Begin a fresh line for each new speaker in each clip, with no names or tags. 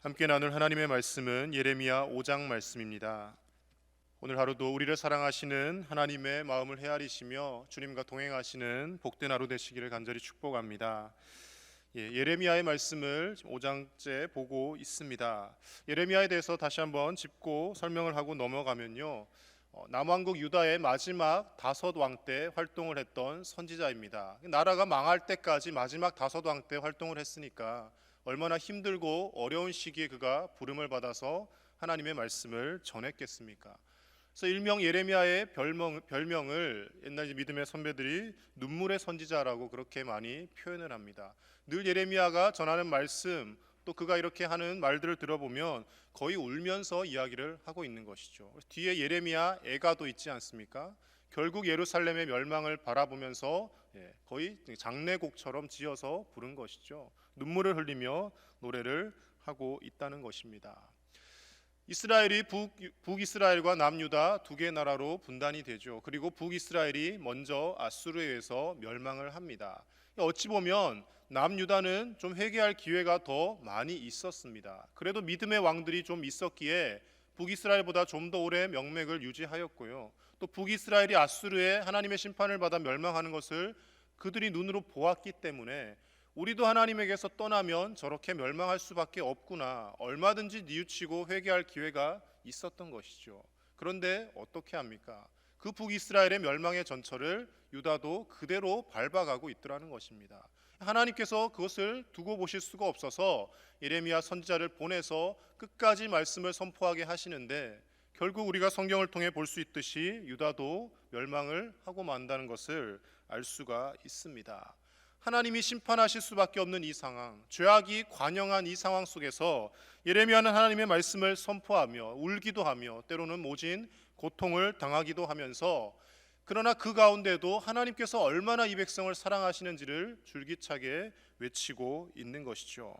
함께 나눌 하나님의 말씀은 예레미야 5장 말씀입니다. 오늘 하루도 우리를 사랑하시는 하나님의 마음을 헤아리시며 주님과 동행하시는 복된 하루 되시기를 간절히 축복합니다. 예레미야의 말씀을 5장째 보고 있습니다. 예레미야에 대해서 다시 한번 짚고 설명을 하고 넘어가면요, 남왕국 유다의 마지막 다섯 왕 때 활동을 했던 선지자입니다. 나라가 망할 때까지 마지막 다섯 왕 때 활동을 했으니까 얼마나 힘들고 어려운 시기에 그가 부름을 받아서 하나님의 말씀을 전했겠습니까? 그래서 일명 예레미야의 별명을 옛날 믿음의 선배들이 눈물의 선지자라고 그렇게 많이 표현을 합니다. 늘 예레미야가 전하는 말씀, 또 그가 이렇게 하는 말들을 들어보면 거의 울면서 이야기를 하고 있는 것이죠. 뒤에 예레미야 애가도 있지 않습니까? 결국 예루살렘의 멸망을 바라보면서 거의 장례곡처럼 지어서 부른 것이죠. 눈물을 흘리며 노래를 하고 있다는 것입니다. 이스라엘이 북이스라엘과 남유다 두 개 나라로 분단이 되죠. 그리고 북이스라엘이 먼저 아수르에 의해서 멸망을 합니다. 어찌 보면 남유다는 좀 회개할 기회가 더 많이 있었습니다. 그래도 믿음의 왕들이 좀 있었기에 북이스라엘보다 좀 더 오래 명맥을 유지하였고요. 또 북이스라엘이 아수르의 하나님의 심판을 받아 멸망하는 것을 그들이 눈으로 보았기 때문에 우리도 하나님에게서 떠나면 저렇게 멸망할 수밖에 없구나, 얼마든지 뉘우치고 회개할 기회가 있었던 것이죠. 그런데 어떻게 합니까? 그 북이스라엘의 멸망의 전철을 유다도 그대로 밟아가고 있더라는 것입니다. 하나님께서 그것을 두고 보실 수가 없어서 예레미야 선지자를 보내서 끝까지 말씀을 선포하게 하시는데, 결국 우리가 성경을 통해 볼 수 있듯이 유다도 멸망을 하고 만다는 것을 알 수가 있습니다. 하나님이 심판하실 수밖에 없는 이 상황, 죄악이 관영한 이 상황 속에서 예레미야는 하나님의 말씀을 선포하며 울기도 하며 때로는 모진 고통을 당하기도 하면서, 그러나 그 가운데도 하나님께서 얼마나 이 백성을 사랑하시는지를 줄기차게 외치고 있는 것이죠.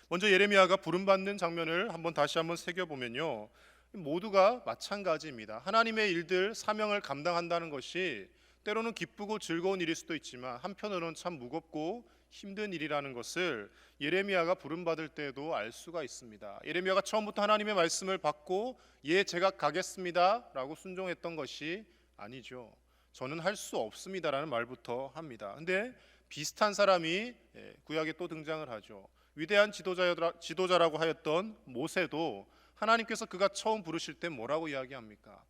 먼저 예레미야가 부름받는 장면을 다시 한번 새겨보면요, 모두가 마찬가지입니다. 하나님의 일들, 사명을 감당한다는 것이 때로는 기쁘고 즐거운 일일 수도 있지만 한편으로는 참 무겁고 힘든 일이라는 것을 예레미야가 부름받을 때에도 알 수가 있습니다. 예레미야가 처음부터 하나님의 말씀을 받고 제가 가겠습니다 라고 순종했던 것이 아니죠. 저는 할 수 없습니다라는 말부터 합니다. 근데 비슷한 사람이 구약에 또 등장을 하죠. 위대한 지도자라고 하였던 모세도 하나님께서 그가 처음 부르실 때 뭐라고 이야기합니까?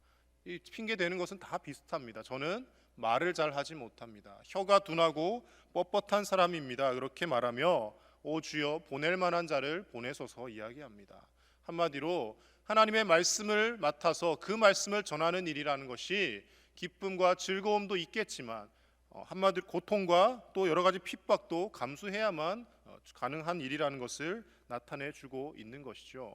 이 핑계 대는 것은 다 비슷합니다. 저는 말을 잘 하지 못합니다. 혀가 둔하고 뻣뻣한 사람입니다. 그렇게 말하며 오 주여 보낼 만한 자를 보내소서 이야기합니다. 한마디로 하나님의 말씀을 맡아서 그 말씀을 전하는 일이라는 것이 기쁨과 즐거움도 있겠지만 한마디로 고통과 또 여러 가지 핍박도 감수해야만 가능한 일이라는 것을 나타내 주고 있는 것이죠.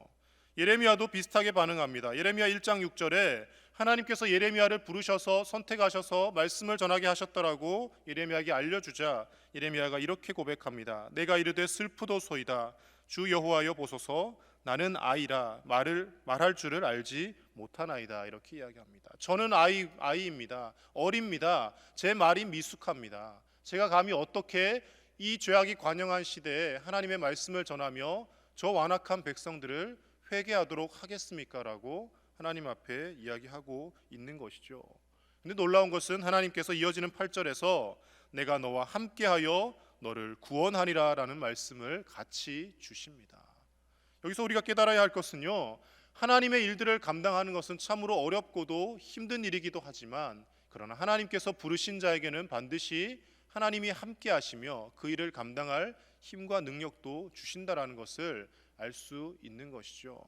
예레미야도 비슷하게 반응합니다. 예레미야 1장 6절에 하나님께서 예레미야를 부르셔서 선택하셔서 말씀을 전하게 하셨더라고 예레미야에게 알려주자 예레미야가 이렇게 고백합니다. 내가 이르되 슬프도소이다. 주 여호와여 보소서 나는 아이라 말할 줄을 알지 못하나이다. 이렇게 이야기합니다. 저는 아이입니다. 어립니다. 제 말이 미숙합니다. 제가 감히 어떻게 이 죄악이 관영한 시대에 하나님의 말씀을 전하며 저 완악한 백성들을 회개하도록 하겠습니까? 라고 하나님 앞에 이야기하고 있는 것이죠. 근데 놀라운 것은 하나님께서 이어지는 8절에서 내가 너와 함께하여 너를 구원하리라 라는 말씀을 같이 주십니다. 여기서 우리가 깨달아야 할 것은요, 하나님의 일들을 감당하는 것은 참으로 어렵고도 힘든 일이기도 하지만 그러나 하나님께서 부르신 자에게는 반드시 하나님이 함께 하시며 그 일을 감당할 힘과 능력도 주신다라는 것을 알 수 있는 것이죠.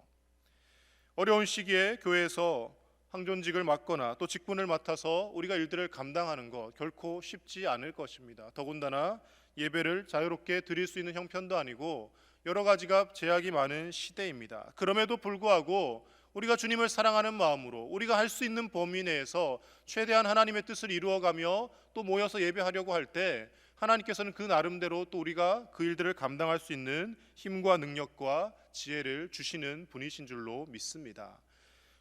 어려운 시기에 교회에서 항존직을 맡거나 또 직분을 맡아서 우리가 일들을 감당하는 것 결코 쉽지 않을 것입니다. 더군다나 예배를 자유롭게 드릴 수 있는 형편도 아니고 여러 가지가 제약이 많은 시대입니다. 그럼에도 불구하고 우리가 주님을 사랑하는 마음으로 우리가 할 수 있는 범위 내에서 최대한 하나님의 뜻을 이루어가며 또 모여서 예배하려고 할 때 하나님께서는 그 나름대로 또 우리가 그 일들을 감당할 수 있는 힘과 능력과 지혜를 주시는 분이신 줄로 믿습니다.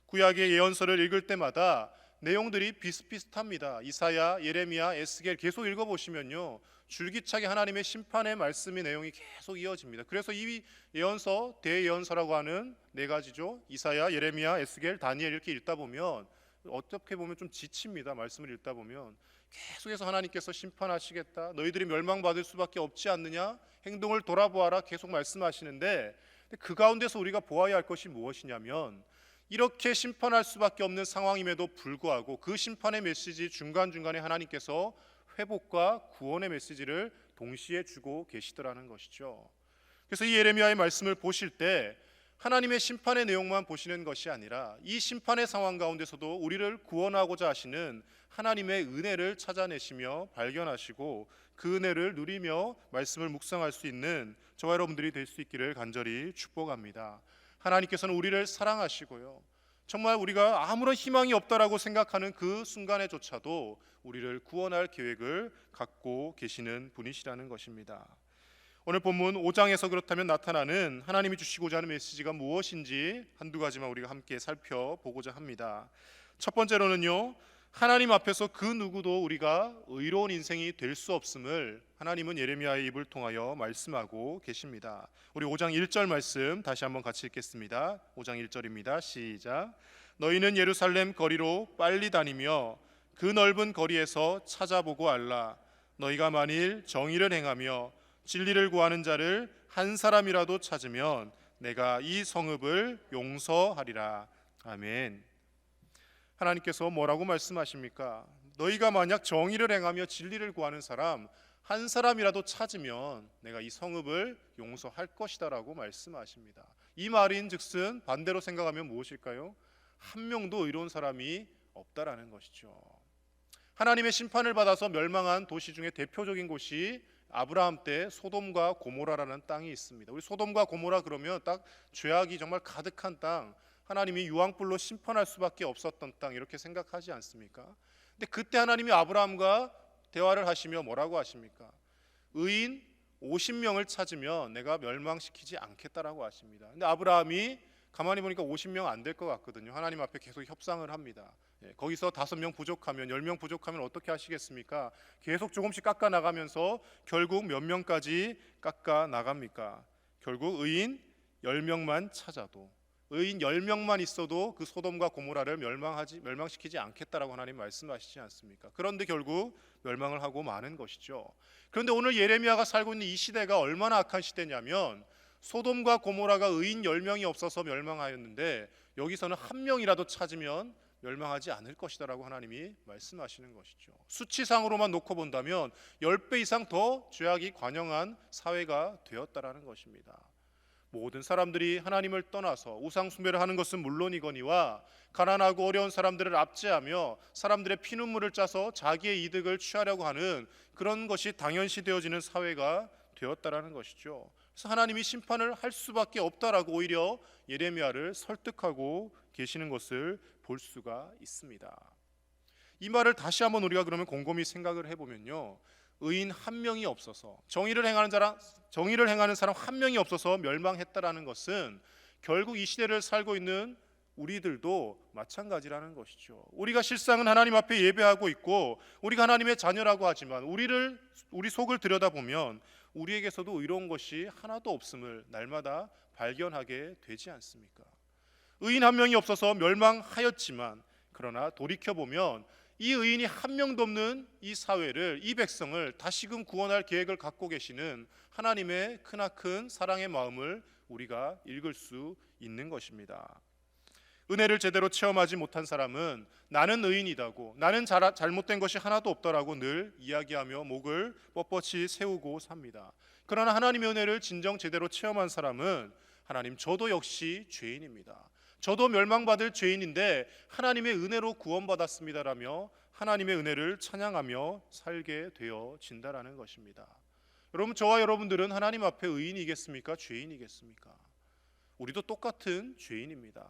구약의 예언서를 읽을 때마다 내용들이 비슷비슷합니다. 이사야, 예레미야, 에스겔 계속 읽어보시면요, 줄기차게 하나님의 심판의 말씀의 내용이 계속 이어집니다. 그래서 이 예언서, 대예언서라고 하는 네 가지죠. 이사야, 예레미야, 에스겔, 다니엘 이렇게 읽다 보면 어떻게 보면 좀 지칩니다. 말씀을 읽다 보면 계속해서 하나님께서 심판하시겠다, 너희들이 멸망받을 수밖에 없지 않느냐, 행동을 돌아보아라 계속 말씀하시는데, 그 가운데서 우리가 보아야 할 것이 무엇이냐면, 이렇게 심판할 수밖에 없는 상황임에도 불구하고 그 심판의 메시지 중간중간에 하나님께서 회복과 구원의 메시지를 동시에 주고 계시더라는 것이죠. 그래서 이 예레미야의 말씀을 보실 때 하나님의 심판의 내용만 보시는 것이 아니라 이 심판의 상황 가운데서도 우리를 구원하고자 하시는 하나님의 은혜를 찾아내시며 발견하시고 그 은혜를 누리며 말씀을 묵상할 수 있는 저와 여러분들이 될 수 있기를 간절히 축복합니다. 하나님께서는 우리를 사랑하시고요, 정말 우리가 아무런 희망이 없다라고 생각하는 그 순간에조차도 우리를 구원할 계획을 갖고 계시는 분이시라는 것입니다. 오늘 본문 5장에서 그렇다면 나타나는 하나님이 주시고자 하는 메시지가 무엇인지 한두 가지만 우리가 함께 살펴보고자 합니다. 첫 번째로는요, 하나님 앞에서 그 누구도 우리가 의로운 인생이 될 수 없음을 하나님은 예레미야의 입을 통하여 말씀하고 계십니다. 우리 5장 1절 말씀 다시 한번 같이 읽겠습니다. 5장 1절입니다. 시작. 너희는 예루살렘 거리로 빨리 다니며 그 넓은 거리에서 찾아보고 알라. 너희가 만일 정의를 행하며 진리를 구하는 자를 한 사람이라도 찾으면 내가 이 성읍을 용서하리라. 아멘. 하나님께서 뭐라고 말씀하십니까? 너희가 만약 정의를 행하며 진리를 구하는 사람 한 사람이라도 찾으면 내가 이 성읍을 용서할 것이다 라고 말씀하십니다. 이 말인 즉슨 반대로 생각하면 무엇일까요? 한 명도 의로운 사람이 없다라는 것이죠. 하나님의 심판을 받아서 멸망한 도시 중에 대표적인 곳이 아브라함 때 소돔과 고모라라는 땅이 있습니다. 우리 소돔과 고모라 그러면 딱 죄악이 정말 가득한 땅, 하나님이 유황불로 심판할 수밖에 없었던 땅, 이렇게 생각하지 않습니까? 근데 그때 하나님이 아브라함과 대화를 하시며 뭐라고 하십니까? 의인 50명을 찾으면 내가 멸망시키지 않겠다라고 하십니다. 근데 아브라함이 가만히 보니까 50명 안 될 것 같거든요. 하나님 앞에 계속 협상을 합니다. 거기서 5명 부족하면, 10명 부족하면 어떻게 하시겠습니까? 계속 조금씩 깎아 나가면서 결국 몇 명까지 깎아 나갑니까? 결국 의인 10명만 찾아도, 의인 10명만 있어도 그 소돔과 고모라를 멸망시키지 않겠다라고 하나님 말씀하시지 않습니까? 그런데 결국 멸망을 하고 마는 것이죠. 그런데 오늘 예레미야가 살고 있는 이 시대가 얼마나 악한 시대냐면, 소돔과 고모라가 의인 10명이 없어서 멸망하였는데 여기서는 한 명이라도 찾으면 멸망하지 않을 것이다 라고 하나님이 말씀하시는 것이죠. 수치상으로만 놓고 본다면 10배 이상 더 죄악이 관영한 사회가 되었다라는 것입니다. 모든 사람들이 하나님을 떠나서 우상 숭배를 하는 것은 물론이거니와 가난하고 어려운 사람들을 압제하며 사람들의 피눈물을 짜서 자기의 이득을 취하려고 하는 그런 것이 당연시 되어지는 사회가 되었다라는 것이죠. 그래서 하나님이 심판을 할 수밖에 없다라고 오히려 예레미야를 설득하고 계시는 것을 볼 수가 있습니다. 이 말을 다시 한번 우리가 그러면 곰곰이 생각을 해보면요, 의인 한 명이 없어서, 정의를 행하는 사람 한 명이 없어서 멸망했다라는 것은 결국 이 시대를 살고 있는 우리들도 마찬가지라는 것이죠. 우리가 실상은 하나님 앞에 예배하고 있고 우리가 하나님의 자녀라고 하지만 우리 속을 들여다보면 우리에게서도 의로운 것이 하나도 없음을 날마다 발견하게 되지 않습니까? 의인 한 명이 없어서 멸망하였지만, 그러나 돌이켜보면 이 의인이 한 명도 없는 이 사회를, 이 백성을 다시금 구원할 계획을 갖고 계시는 하나님의 크나큰 사랑의 마음을 우리가 읽을 수 있는 것입니다. 은혜를 제대로 체험하지 못한 사람은 나는 의인이다고, 나는 잘못된 것이 하나도 없다라고 늘 이야기하며 목을 뻣뻣이 세우고 삽니다. 그러나 하나님의 은혜를 진정 제대로 체험한 사람은 하나님, 저도 역시 죄인입니다. 저도 멸망받을 죄인인데 하나님의 은혜로 구원받았습니다라며 하나님의 은혜를 찬양하며 살게 되어진다라는 것입니다. 여러분, 저와 여러분들은 하나님 앞에 의인이겠습니까? 죄인이겠습니까? 우리도 똑같은 죄인입니다.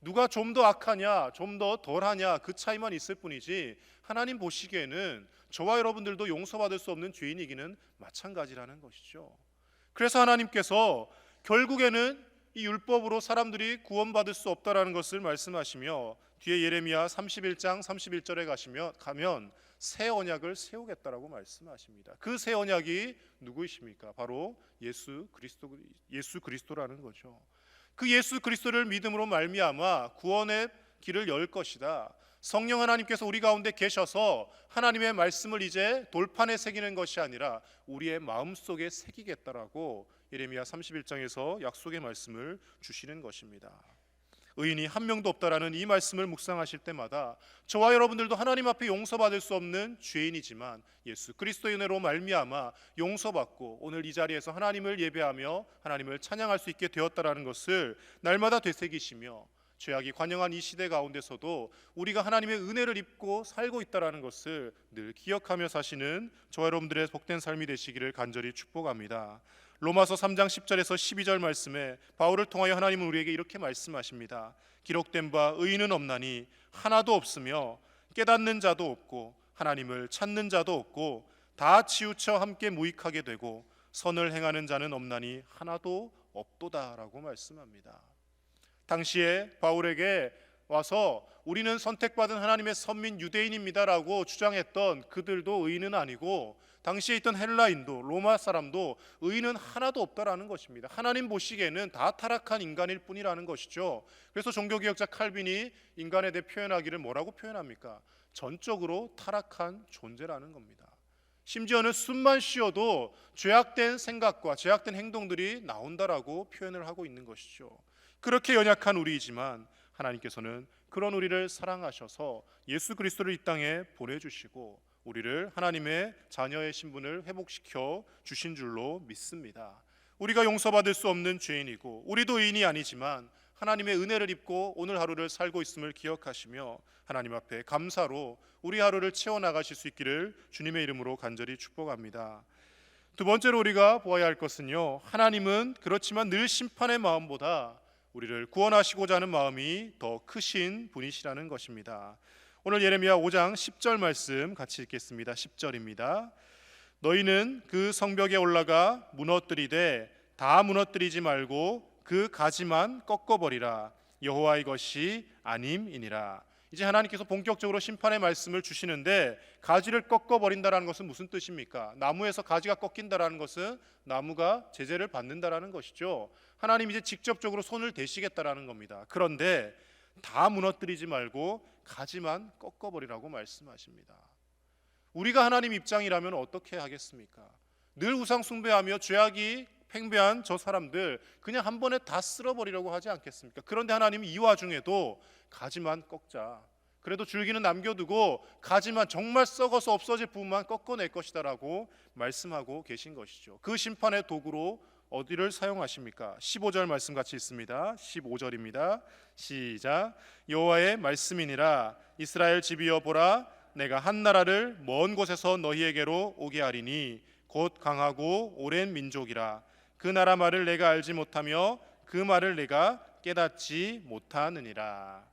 누가 좀 더 악하냐, 좀 더 덜하냐, 그 차이만 있을 뿐이지 하나님 보시기에는 저와 여러분들도 용서받을 수 없는 죄인이기는 마찬가지라는 것이죠. 그래서 하나님께서 결국에는 이 율법으로 사람들이 구원받을 수 없다라는 것을 말씀하시며 뒤에 예레미야 31장 31절에 가면 새 언약을 세우겠다라고 말씀하십니다. 그 새 언약이 누구이십니까? 바로 예수 그리스도라는 거죠. 그 예수 그리스도를 믿음으로 말미암아 구원의 길을 열 것이다. 성령 하나님께서 우리 가운데 계셔서 하나님의 말씀을 이제 돌판에 새기는 것이 아니라 우리의 마음속에 새기겠다라고 예레미야 31장에서 약속의 말씀을 주시는 것입니다. 의인이 한 명도 없다라는 이 말씀을 묵상하실 때마다 저와 여러분들도 하나님 앞에 용서받을 수 없는 죄인이지만 예수 그리스도의 은혜로 말미암아 용서받고 오늘 이 자리에서 하나님을 예배하며 하나님을 찬양할 수 있게 되었다라는 것을 날마다 되새기시며 죄악이 관영한 이 시대 가운데서도 우리가 하나님의 은혜를 입고 살고 있다라는 것을 늘 기억하며 사시는 저와 여러분들의 복된 삶이 되시기를 간절히 축복합니다. 로마서 3장 10절에서 12절 말씀에 바울을 통하여 하나님은 우리에게 이렇게 말씀하십니다. 기록된 바 의인은 없나니 하나도 없으며 깨닫는 자도 없고 하나님을 찾는 자도 없고 다 치우쳐 함께 무익하게 되고 선을 행하는 자는 없나니 하나도 없도다라고 말씀합니다. 당시에 바울에게 와서 우리는 선택받은 하나님의 선민 유대인입니다라고 주장했던 그들도 의인은 아니고 당시에 있던 헬라인도 로마 사람도 의인은 하나도 없다라는 것입니다. 하나님 보시기에는 다 타락한 인간일 뿐이라는 것이죠. 그래서 종교개혁자 칼빈이 인간에 대해 표현하기를 뭐라고 표현합니까? 전적으로 타락한 존재라는 겁니다. 심지어는 숨만 쉬어도 죄악된 생각과 죄악된 행동들이 나온다라고 표현을 하고 있는 것이죠. 그렇게 연약한 우리이지만 하나님께서는 그런 우리를 사랑하셔서 예수 그리스도를 이 땅에 보내주시고 우리를 하나님의 자녀의 신분을 회복시켜 주신 줄로 믿습니다. 우리가 용서받을 수 없는 죄인이고 우리도 의인이 아니지만 하나님의 은혜를 입고 오늘 하루를 살고 있음을 기억하시며 하나님 앞에 감사로 우리 하루를 채워나가실 수 있기를 주님의 이름으로 간절히 축복합니다. 두 번째로 우리가 보아야 할 것은요, 하나님은 그렇지만 늘 심판의 마음보다 우리를 구원하시고자 하는 마음이 더 크신 분이시라는 것입니다. 오늘 예레미야 5장 10절 말씀 같이 읽겠습니다. 10절입니다. 너희는 그 성벽에 올라가 무너뜨리되 다 무너뜨리지 말고 그 가지만 꺾어버리라. 여호와의 것이 아님이니라. 이제 하나님께서 본격적으로 심판의 말씀을 주시는데 가지를 꺾어버린다는 것은 무슨 뜻입니까? 나무에서 가지가 꺾인다는 것은 나무가 제재를 받는다는 것이죠. 하나님 이제 직접적으로 손을 대시겠다는 겁니다. 그런데 다 무너뜨리지 말고 가지만 꺾어버리라고 말씀하십니다. 우리가 하나님 입장이라면 어떻게 하겠습니까? 늘 우상 숭배하며 죄악이 팽배한 저 사람들 그냥 한 번에 다 쓸어버리려고 하지 않겠습니까? 그런데 하나님이 이 와중에도 가지만 꺾자, 그래도 줄기는 남겨두고 가지만 정말 썩어서 없어질 부분만 꺾어낼 것이다라고 말씀하고 계신 것이죠. 그 심판의 도구로 어디를 사용하십니까? 15절 말씀 같이 있습니다. 15절입니다. 시작. 여호와의 말씀이니라. 이스라엘 집이여 보라, 내가 한 나라를 먼 곳에서 너희에게로 오게 하리니 곧 강하고 오랜 민족이라. 그 나라 말을 내가 알지 못하며 그 말을 내가 깨닫지 못하느니라.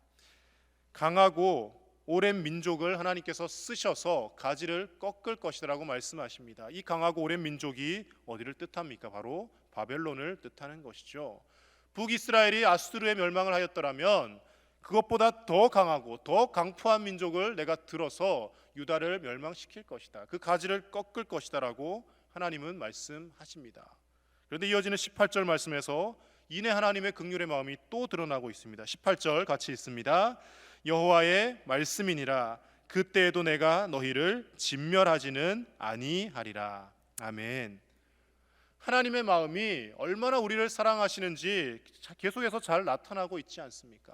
강하고 오랜 민족을 하나님께서 쓰셔서 가지를 꺾을 것이라고 말씀하십니다. 이 강하고 오랜 민족이 어디를 뜻합니까? 바로 바벨론을 뜻하는 것이죠. 북이스라엘이 아수르의 멸망을 하였더라면 그것보다 더 강하고 더 강포한 민족을 내가 들어서 유다를 멸망시킬 것이다. 그 가지를 꺾을 것이다라고 하나님은 말씀하십니다. 그런데 이어지는 18절 말씀에서 이내 하나님의 긍휼의 마음이 또 드러나고 있습니다. 18절 같이 있습니다. 여호와의 말씀이니라. 그때에도 내가 너희를 진멸하지는 아니하리라. 아멘. 하나님의 마음이 얼마나 우리를 사랑하시는지 계속해서 잘 나타나고 있지 않습니까?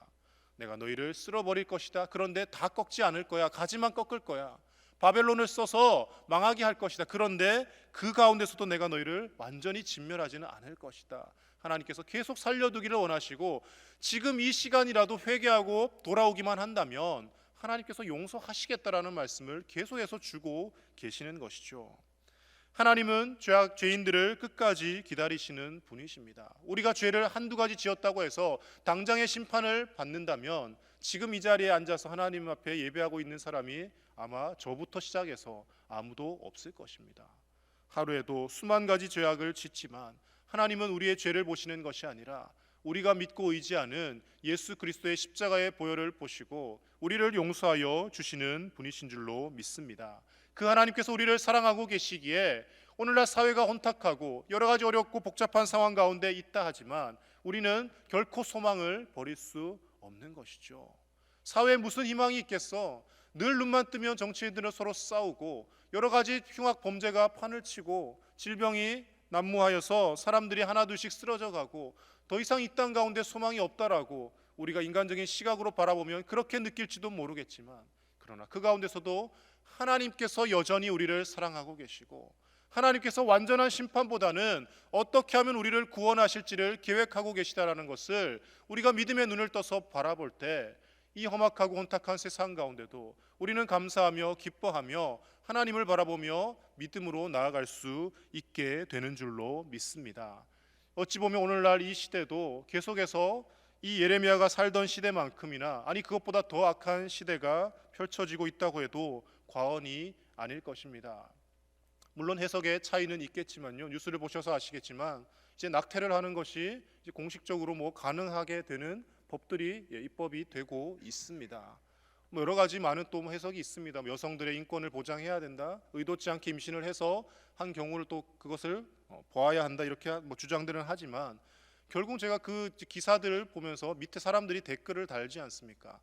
내가 너희를 쓸어버릴 것이다. 그런데 다 꺾지 않을 거야. 가지만 꺾을 거야. 바벨론을 써서 망하게 할 것이다. 그런데 그 가운데서도 내가 너희를 완전히 진멸하지는 않을 것이다. 하나님께서 계속 살려두기를 원하시고 지금 이 시간이라도 회개하고 돌아오기만 한다면 하나님께서 용서하시겠다라는 말씀을 계속해서 주고 계시는 것이죠. 하나님은 죄인들을 끝까지 기다리시는 분이십니다. 우리가 죄를 한두 가지 지었다고 해서 당장의 심판을 받는다면 지금 이 자리에 앉아서 하나님 앞에 예배하고 있는 사람이 아마 저부터 시작해서 아무도 없을 것입니다. 하루에도 수만 가지 죄악을 짓지만 하나님은 우리의 죄를 보시는 것이 아니라 우리가 믿고 의지하는 예수 그리스도의 십자가의 보혈을 보시고 우리를 용서하여 주시는 분이신 줄로 믿습니다. 그 하나님께서 우리를 사랑하고 계시기에 오늘날 사회가 혼탁하고 여러 가지 어렵고 복잡한 상황 가운데 있다 하지만 우리는 결코 소망을 버릴 수 없는 것이죠. 사회에 무슨 희망이 있겠어? 늘 눈만 뜨면 정치인들은 서로 싸우고 여러 가지 흉악 범죄가 판을 치고 질병이 난무하여서 사람들이 하나둘씩 쓰러져 가고 더 이상 이 땅 가운데 소망이 없다라고 우리가 인간적인 시각으로 바라보면 그렇게 느낄지도 모르겠지만, 그러나 그 가운데서도 하나님께서 여전히 우리를 사랑하고 계시고 하나님께서 완전한 심판보다는 어떻게 하면 우리를 구원하실지를 계획하고 계시다라는 것을 우리가 믿음의 눈을 떠서 바라볼 때 이 험악하고 혼탁한 세상 가운데도 우리는 감사하며 기뻐하며 하나님을 바라보며 믿음으로 나아갈 수 있게 되는 줄로 믿습니다. 어찌 보면 오늘날 이 시대도 계속해서 이 예레미야가 살던 시대만큼이나, 아니 그것보다 더 악한 시대가 펼쳐지고 있다고 해도 과언이 아닐 것입니다. 물론 해석의 차이는 있겠지만요, 뉴스를 보셔서 아시겠지만 이제 낙태를 하는 것이 이제 공식적으로 가능하게 되는 법들이 입법이 되고 있습니다. 여러 가지 많은 또 해석이 있습니다. 여성들의 인권을 보장해야 된다, 의도치 않게 임신을 해서 한 경우를 또 그것을 보아야 한다, 이렇게 주장들은 하지만 결국 제가 그 기사들을 보면서 밑에 사람들이 댓글을 달지 않습니까?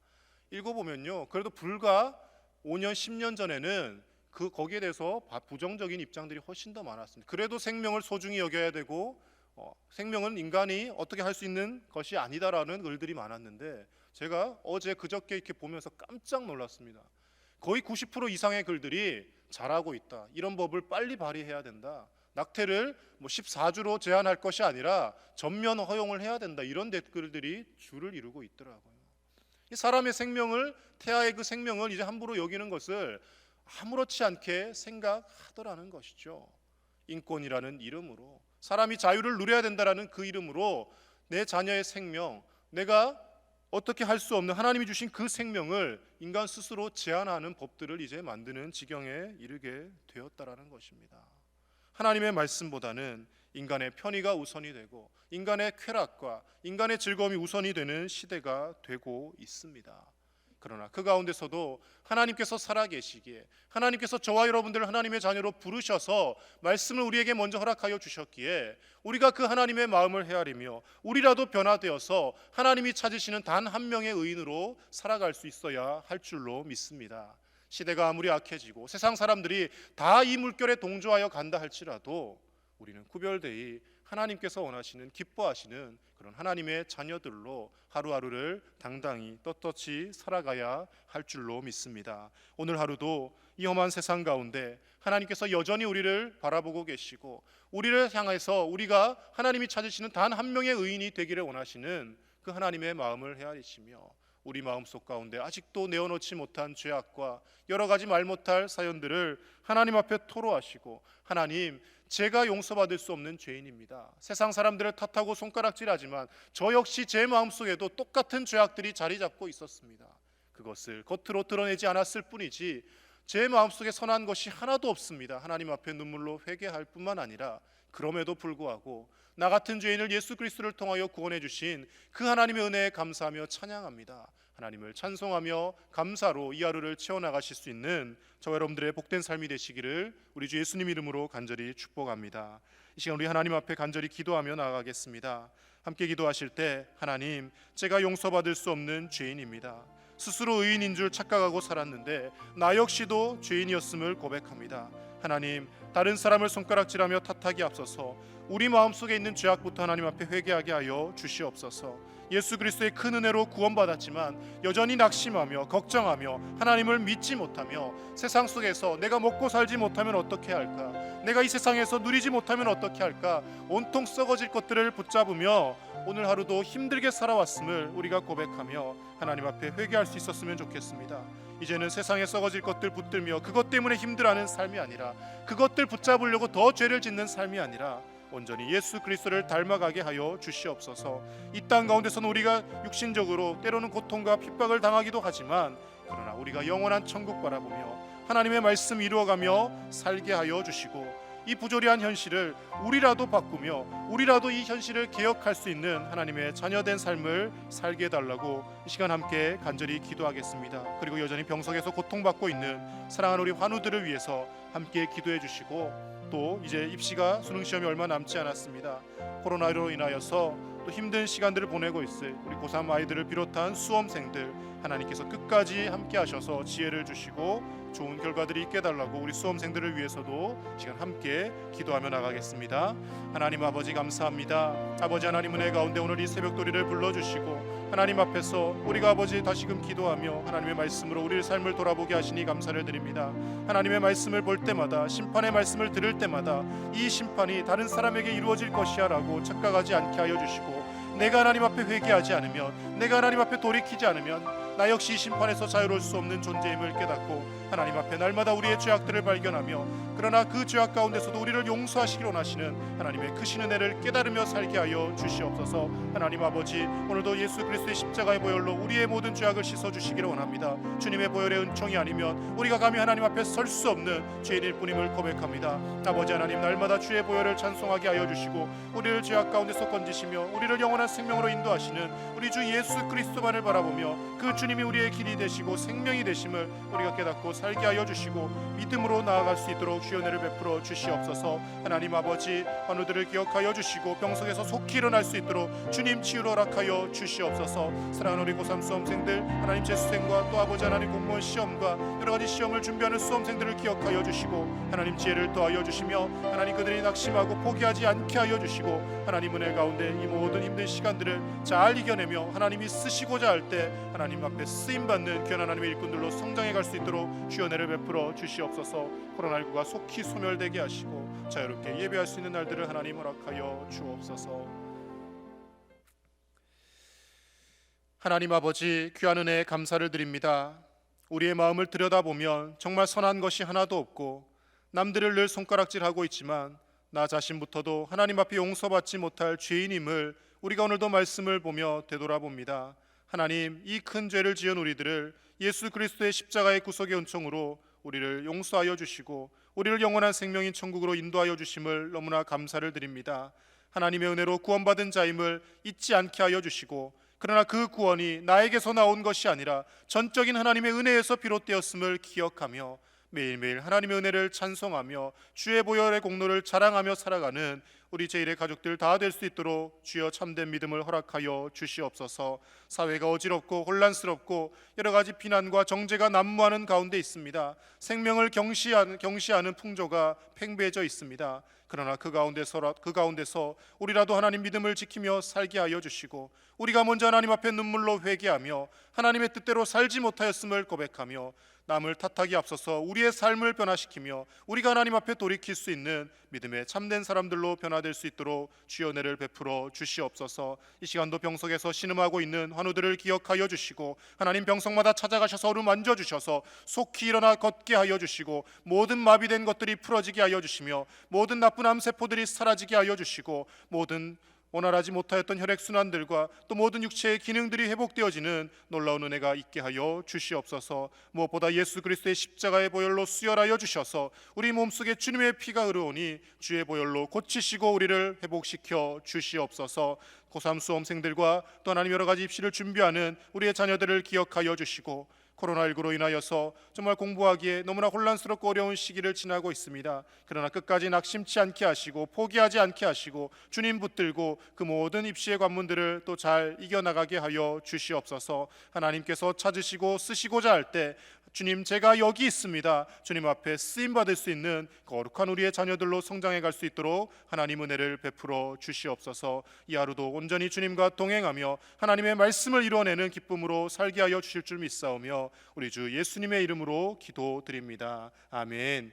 읽어보면요, 그래도 불과 5년 10년 전에는 거기에 대해서 부정적인 입장들이 훨씬 더 많았습니다. 그래도 생명을 소중히 여겨야 되고 생명은 인간이 어떻게 할 수 있는 것이 아니다라는 글들이 많았는데, 제가 어제 그저께 이렇게 보면서 깜짝 놀랐습니다. 거의 90% 이상의 글들이 잘하고 있다, 이런 법을 빨리 발의해야 된다, 낙태를 14주로 제한할 것이 아니라 전면 허용을 해야 된다, 이런 댓글들이 줄을 이루고 있더라고요. 이 사람의 생명을, 태아의 그 생명을 이제 함부로 여기는 것을 아무렇지 않게 생각하더라는 것이죠. 인권이라는 이름으로, 사람이 자유를 누려야 된다라는 그 이름으로 내 자녀의 생명, 내가 어떻게 할 수 없는 하나님이 주신 그 생명을 인간 스스로 제한하는 법들을 이제 만드는 지경에 이르게 되었다라는 것입니다. 하나님의 말씀보다는 인간의 편의가 우선이 되고 인간의 쾌락과 인간의 즐거움이 우선이 되는 시대가 되고 있습니다. 그러나 그 가운데서도 하나님께서 살아계시기에, 하나님께서 저와 여러분들을 하나님의 자녀로 부르셔서 말씀을 우리에게 먼저 허락하여 주셨기에 우리가 그 하나님의 마음을 헤아리며 우리라도 변화되어서 하나님이 찾으시는 단 한 명의 의인으로 살아갈 수 있어야 할 줄로 믿습니다. 시대가 아무리 악해지고 세상 사람들이 다 이 물결에 동조하여 간다 할지라도 우리는 구별되이 하나님께서 원하시는, 기뻐하시는 그런 하나님의 자녀들로 하루하루를 당당히 떳떳이 살아가야 할 줄로 믿습니다. 오늘 하루도 이 험한 세상 가운데 하나님께서 여전히 우리를 바라보고 계시고 우리를 향해서 우리가 하나님이 찾으시는 단 한 명의 의인이 되기를 원하시는 그 하나님의 마음을 헤아리시며 우리 마음속 가운데 아직도 내어놓지 못한 죄악과 여러 가지 말 못할 사연들을 하나님 앞에 토로하시고, 하나님, 제가 용서받을 수 없는 죄인입니다. 세상 사람들을 탓하고 손가락질하지만 저 역시 제 마음속에도 똑같은 죄악들이 자리 잡고 있었습니다. 그것을 겉으로 드러내지 않았을 뿐이지 제 마음속에 선한 것이 하나도 없습니다. 하나님 앞에 눈물로 회개할 뿐만 아니라 그럼에도 불구하고 나 같은 죄인을 예수 그리스도를 통하여 구원해 주신 그 하나님의 은혜에 감사하며 찬양합니다. 하나님을 찬송하며 감사로 이 하루를 채워나가실 수 있는 저와 여러분들의 복된 삶이 되시기를 우리 주 예수님 이름으로 간절히 축복합니다. 이 시간 우리 하나님 앞에 간절히 기도하며 나아가겠습니다. 함께 기도하실 때, 하나님, 제가 용서받을 수 없는 죄인입니다. 스스로 의인인 줄 착각하고 살았는데 나 역시도 죄인이었음을 고백합니다. 하나님, 다른 사람을 손가락질하며 탓하기 앞서서 우리 마음속에 있는 죄악부터 하나님 앞에 회개하게 하여 주시옵소서. 예수 그리스도의 큰 은혜로 구원받았지만 여전히 낙심하며 걱정하며 하나님을 믿지 못하며 세상 속에서 내가 먹고 살지 못하면 어떻게 할까, 내가 이 세상에서 누리지 못하면 어떻게 할까, 온통 썩어질 것들을 붙잡으며 오늘 하루도 힘들게 살아왔음을 우리가 고백하며 하나님 앞에 회개할 수 있었으면 좋겠습니다. 이제는 세상에 썩어질 것들 붙들며 그것 때문에 힘들어하는 삶이 아니라, 그것들 붙잡으려고 더 죄를 짓는 삶이 아니라 온전히 예수 그리스도를 닮아가게 하여 주시옵소서. 이 땅 가운데서는 우리가 육신적으로 때로는 고통과 핍박을 당하기도 하지만 그러나 우리가 영원한 천국 바라보며 하나님의 말씀 이루어가며 살게 하여 주시고 이 부조리한 현실을 우리라도 바꾸며 우리라도 이 현실을 개혁할 수 있는 하나님의 자녀된 삶을 살게 해달라고 이 시간 함께 간절히 기도하겠습니다. 그리고 여전히 병석에서 고통받고 있는 사랑하는 우리 환우들을 위해서 함께 기도해 주시고, 또 이제 입시가 수능 시험이 얼마 남지 않았습니다. 코로나로 인하여서 또 힘든 시간들을 보내고 있을 우리 고3 아이들을 비롯한 수험생들, 하나님께서 끝까지 함께 하셔서 지혜를 주시고 좋은 결과들이 있게 해달라고 우리 수험생들을 위해서도 시간 함께 기도하며 나가겠습니다. 하나님 아버지 감사합니다. 아버지 하나님 은혜 가운데 오늘 이 새벽도리를 불러주시고 하나님 앞에서 우리가 아버지 다시금 기도하며 하나님의 말씀으로 우리의 삶을 돌아보게 하시니 감사를 드립니다. 하나님의 말씀을 볼 때마다, 심판의 말씀을 들을 때마다 이 심판이 다른 사람에게 이루어질 것이야 라고 착각하지 않게 하여 주시고, 내가 하나님 앞에 회개하지 않으면, 내가 하나님 앞에 돌이키지 않으면 나 역시 이 심판에서 자유로울 수 없는 존재임을 깨닫고 하나님 앞에 날마다 우리의 죄악들을 발견하며, 그러나 그 죄악 가운데서도 우리를 용서하시기를 원하시는 하나님의 크신 은혜를 깨달으며 살게 하여 주시옵소서. 하나님 아버지, 오늘도 예수 그리스도의 십자가의 보혈로 우리의 모든 죄악을 씻어주시기를 원합니다. 주님의 보혈의 은총이 아니면 우리가 감히 하나님 앞에 설 수 없는 죄인일 뿐임을 고백합니다. 아버지 하나님, 날마다 주의 보혈을 찬송하게 하여 주시고 우리를 죄악 가운데서 건지시며 우리를 영원한 생명으로 인도하시는 우리 주 예수 그리스도만을 바라보며 그 주님이 우리의 길이 되시고 생명이 되심을 우리가 깨닫고 살게 하여 주시고 믿음으로 나아갈 수 있도록 주의 은혜를 베풀어 주시옵소서. 하나님 아버지, 환우들을 기억하여 주시고 병석에서 속히 일어날 수 있도록 주님 치유를 허락하여 주시옵소서. 사랑하는 우리 고3 수험생들, 하나님 재수생과 또 아버지 하나님 공무원 시험과 여러가지 시험을 준비하는 수험생들을 기억하여 주시고 하나님 지혜를 더하여 주시며 하나님 그들이 낙심하고 포기하지 않게 하여 주시고, 하나님 은혜 가운데 이 모든 힘든 시간들을 잘 이겨내며 하나님이 쓰시고자 할 때 하나님 앞에 쓰임받는 귀한 하나님의 일꾼들로 성장해 갈 수 있도록 주의 은혜를 베풀어 주시옵소서. 코로나19가 속히 소멸되게 하시고 자유롭게 예배할 수 있는 날들을 하나님 허락하여 주옵소서. 하나님 아버지, 귀한 은혜에 감사를 드립니다. 우리의 마음을 들여다보면 정말 선한 것이 하나도 없고 남들을 늘 손가락질하고 있지만 나 자신부터도 하나님 앞에 용서받지 못할 죄인임을 우리가 오늘도 말씀을 보며 되돌아봅니다. 하나님, 이 큰 죄를 지은 우리들을 예수 그리스도의 십자가의 구속의 은총으로 우리를 용서하여 주시고 우리를 영원한 생명인 천국으로 인도하여 주심을 너무나 감사를 드립니다. 하나님의 은혜로 구원받은 자임을 잊지 않게 하여 주시고, 그러나 그 구원이 나에게서 나온 것이 아니라 전적인 하나님의 은혜에서 비롯되었음을 기억하며 매일매일 하나님의 은혜를 찬송하며 주의 보혈의 공로를 자랑하며 살아가는 우리 제1의 가족들 다 될 수 있도록 주여 참된 믿음을 허락하여 주시옵소서. 사회가 어지럽고 혼란스럽고 여러 가지 비난과 정죄가 난무하는 가운데 있습니다. 생명을 경시하는 풍조가 팽배해져 있습니다. 그러나 그 가운데서 우리라도 하나님 믿음을 지키며 살게 하여 주시고, 우리가 먼저 하나님 앞에 눈물로 회개하며 하나님의 뜻대로 살지 못하였음을 고백하며 남을 탓하기 앞서서 우리의 삶을 변화시키며 우리가 하나님 앞에 돌이킬 수 있는 믿음의 참된 사람들로 변화될 수 있도록 주의 은혜를 베풀어 주시옵소서. 이 시간도 병석에서 신음하고 있는 환우들을 기억하여 주시고 하나님 병석마다 찾아가셔서 어루만져 주셔서 속히 일어나 걷게 하여 주시고 모든 마비된 것들이 풀어지게 하여 주시며 모든 나쁜 암세포들이 사라지게 하여 주시고 모든 원활하지 못하였던 혈액순환들과 또 모든 육체의 기능들이 회복되어지는 놀라운 은혜가 있게 하여 주시옵소서. 무엇보다 예수 그리스도의 십자가의 보혈로 수혈하여 주셔서 우리 몸속에 주님의 피가 흐르오니 주의 보혈로 고치시고 우리를 회복시켜 주시옵소서. 고3 수험생들과 또 하나님 여러 가지 입시를 준비하는 우리의 자녀들을 기억하여 주시고, 코로나19로 인하여서 정말 공부하기에 너무나 혼란스럽고 어려운 시기를 지나고 있습니다. 그러나 끝까지 낙심치 않게 하시고 포기하지 않게 하시고 주님 붙들고 그 모든 입시의 관문들을 또 잘 이겨나가게 하여 주시옵소서. 하나님께서 찾으시고 쓰시고자 할 때 주님, 제가 여기 있습니다. 주님 앞에 쓰임받을 수 있는 거룩한 우리의 자녀들로 성장해 갈 수 있도록 하나님 은혜를 베풀어 주시옵소서. 이 하루도 온전히 주님과 동행하며 하나님의 말씀을 이루어내는 기쁨으로 살게 하여 주실 줄 믿사오며 우리 주 예수님의 이름으로 기도드립니다. 아멘.